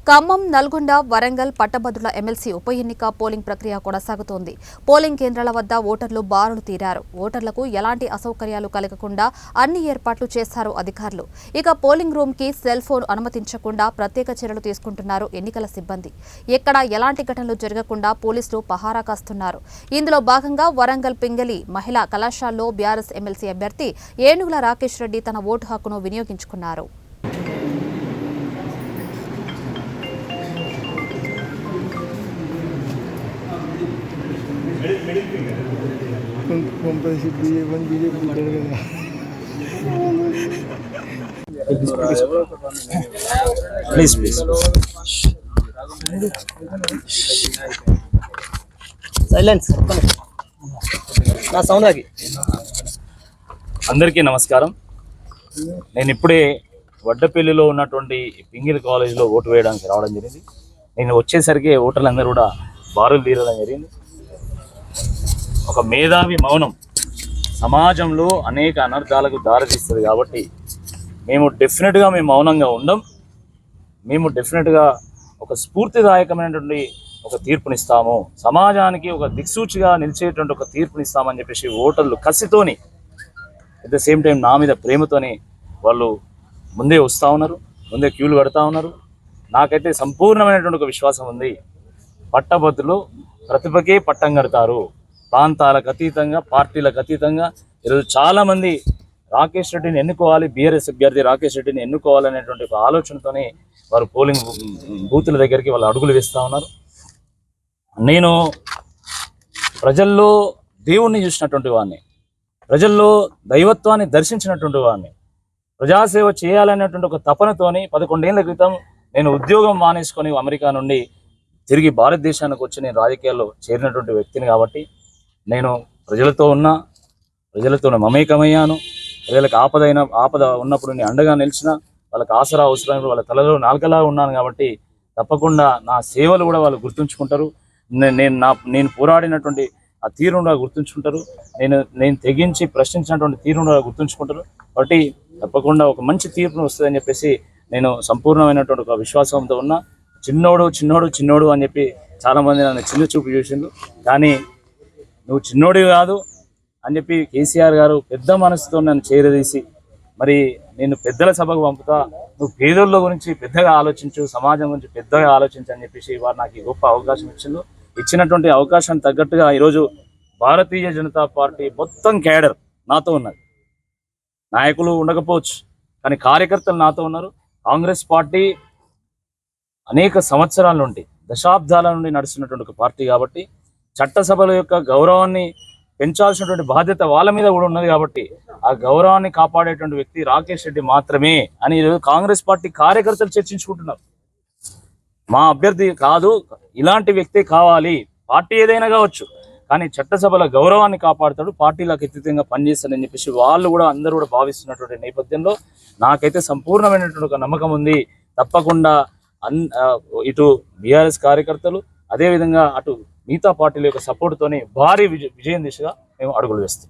ఖమ్మం, నల్గొండ, వరంగల్ పట్టభద్రుల ఎమ్మెల్సీ ఉప ఎన్నిక పోలింగ్ ప్రక్రియ కొనసాగుతోంది. పోలింగ్ కేంద్రాల వద్ద ఓటర్లు బారులు తీరారు. ఓటర్లకు ఎలాంటి అసౌకర్యాలు కలగకుండా అన్ని ఏర్పాట్లు చేశారు అధికారులు. ఇక పోలింగ్ రూమ్ కి సెల్ ఫోన్ అనుమతించకుండా ప్రత్యేక చర్యలు తీసుకుంటున్నారు ఎన్నికల సిబ్బంది. ఎక్కడా ఎలాంటి ఘటనలు జరగకుండా పోలీసులు పహారా కాస్తున్నారు. ఇందులో భాగంగా వరంగల్ పింగళి మహిళా కళాశాలలో బీఆర్ఎస్ ఎమ్మెల్సీ అభ్యర్థి ఏనుగుల రాకేష్ రెడ్డి తన ఓటు హక్కును వినియోగించుకున్నారు. Please. Silence. నా సౌండ్ ఆగి. అందరికీ నమస్కారం. నేను ఇప్పుడే వడ్డపల్లిలో ఉన్నటువంటి పింగిల్ కాలేజీలో ఓటు వేయడానికి రావడం జరిగింది. నేను వచ్చేసరికి ఓటర్లందరూ కూడా బారులు తీరడం జరిగింది. ఒక మేధావి మౌనం సమాజంలో అనేక అనర్థాలకు దారితీస్తుంది కాబట్టి మేము మౌనంగా ఉండం. మేము డెఫినెట్గా ఒక స్ఫూర్తిదాయకమైనటువంటి ఒక తీర్పునిస్తాము, సమాజానికి ఒక దిక్సూచిగా నిలిచేటువంటి ఒక తీర్పునిస్తామని చెప్పేసి ఓటర్లు కసితోని అట్ ద సేమ్ టైం నా మీద ప్రేమతోని వాళ్ళు ముందే వస్తూ ఉన్నారు, ముందే క్యూలు కడతా ఉన్నారు. నాకైతే సంపూర్ణమైనటువంటి ఒక విశ్వాసం ఉంది. పట్టభద్రులు ప్రతిభకే పట్టం కడతారు. ప్రాంతాలకు అతీతంగా, పార్టీలకు అతీతంగా ఈరోజు చాలామంది రాకేష్ రెడ్డిని ఎన్నుకోవాలి, బీఆర్ఎస్ అభ్యర్థి రాకేష్ రెడ్డిని ఎన్నుకోవాలనేటువంటి ఒక ఆలోచనతోనే వారు పోలింగ్ బూతుల దగ్గరికి వాళ్ళు అడుగులు వేస్తూ ఉన్నారు. నేను ప్రజల్లో దేవుణ్ణి చూసినటువంటి వాడిని, ప్రజల్లో దైవత్వాన్ని దర్శించినటువంటి వాడిని, ప్రజాసేవ చేయాలనేటువంటి ఒక తపనతోని 11 ఏళ్ల క్రితం నేను ఉద్యోగం మానేసుకొని అమెరికా నుండి తిరిగి భారతదేశానికి వచ్చి నేను రాజకీయాల్లో చేరినటువంటి వ్యక్తిని కాబట్టి నేను ప్రజలతో ఉన్నా, ప్రజలతో మమేకమయ్యాను. ప్రజలకు ఆపద ఉన్నప్పుడు నేను అండగా నిలిచిన, వాళ్ళకి ఆసరా అవసరం వాళ్ళ తలలో నాలుకలా ఉన్నాను కాబట్టి తప్పకుండా నా సేవలు కూడా వాళ్ళు గుర్తుంచుకుంటారు. నేను పోరాడినటువంటి ఆ తీరును గుర్తుంచుకుంటారు. నేను తెగించి ప్రశ్నించినటువంటి తీరును గుర్తుంచుకుంటారు. కాబట్టి తప్పకుండా ఒక మంచి తీర్పును వస్తుందని చెప్పేసి నేను సంపూర్ణమైనటువంటి ఒక విశ్వాసంతో ఉన్నా. చిన్నోడు అని చెప్పి చాలామంది నన్ను చిన్న చూపు చూసిండు. కానీ నువ్వు చిన్నోడివి కాదు అని చెప్పి కేసీఆర్ గారు పెద్ద మనసుతో నన్ను చేరదీసి మరి నేను పెద్దల సభకు పంపుతా, నువ్వు పేదోళ్ళ గురించి పెద్దగా ఆలోచించు, సమాజం గురించి పెద్దగా ఆలోచించు అని చెప్పేసి వారు నాకు గొప్ప అవకాశం ఇచ్చినటువంటి అవకాశాన్ని తగ్గట్టుగా ఈరోజు భారతీయ జనతా పార్టీ మొత్తం క్యాడర్ నాతో ఉన్నది. నాయకులు ఉండకపోవచ్చు కానీ కార్యకర్తలు నాతో ఉన్నారు. కాంగ్రెస్ పార్టీ అనేక సంవత్సరాల నుండి, దశాబ్దాల నుండి నడుస్తున్నటువంటి ఒక పార్టీ కాబట్టి చట్టసభల యొక్క గౌరవాన్ని పెంచాల్సినటువంటి బాధ్యత వాళ్ళ మీద కూడా ఉన్నది. కాబట్టి ఆ గౌరవాన్ని కాపాడేటువంటి వ్యక్తి రాకేష్ రెడ్డి మాత్రమే అని ఈరోజు కాంగ్రెస్ పార్టీ కార్యకర్తలు చర్చించుకుంటున్నారు. మా అభ్యర్థి కాదు, ఇలాంటి వ్యక్తే కావాలి. పార్టీ ఏదైనా కావచ్చు కానీ చట్టసభల గౌరవాన్ని కాపాడుతాడు, పార్టీలకు అతీతంగా పనిచేస్తాడని చెప్పేసి వాళ్ళు కూడా అందరూ కూడా భావిస్తున్నటువంటి నేపథ్యంలో నాకైతే సంపూర్ణమైనటువంటి ఒక నమ్మకం ఉంది. తప్పకుండా ఇటు బీఆర్ఎస్ కార్యకర్తలు అదేవిధంగా అటు మిగతా పార్టీల యొక్క సపోర్ట్తోనే భారీ విజయం దిశగా మేము అడుగులు వేస్తాం.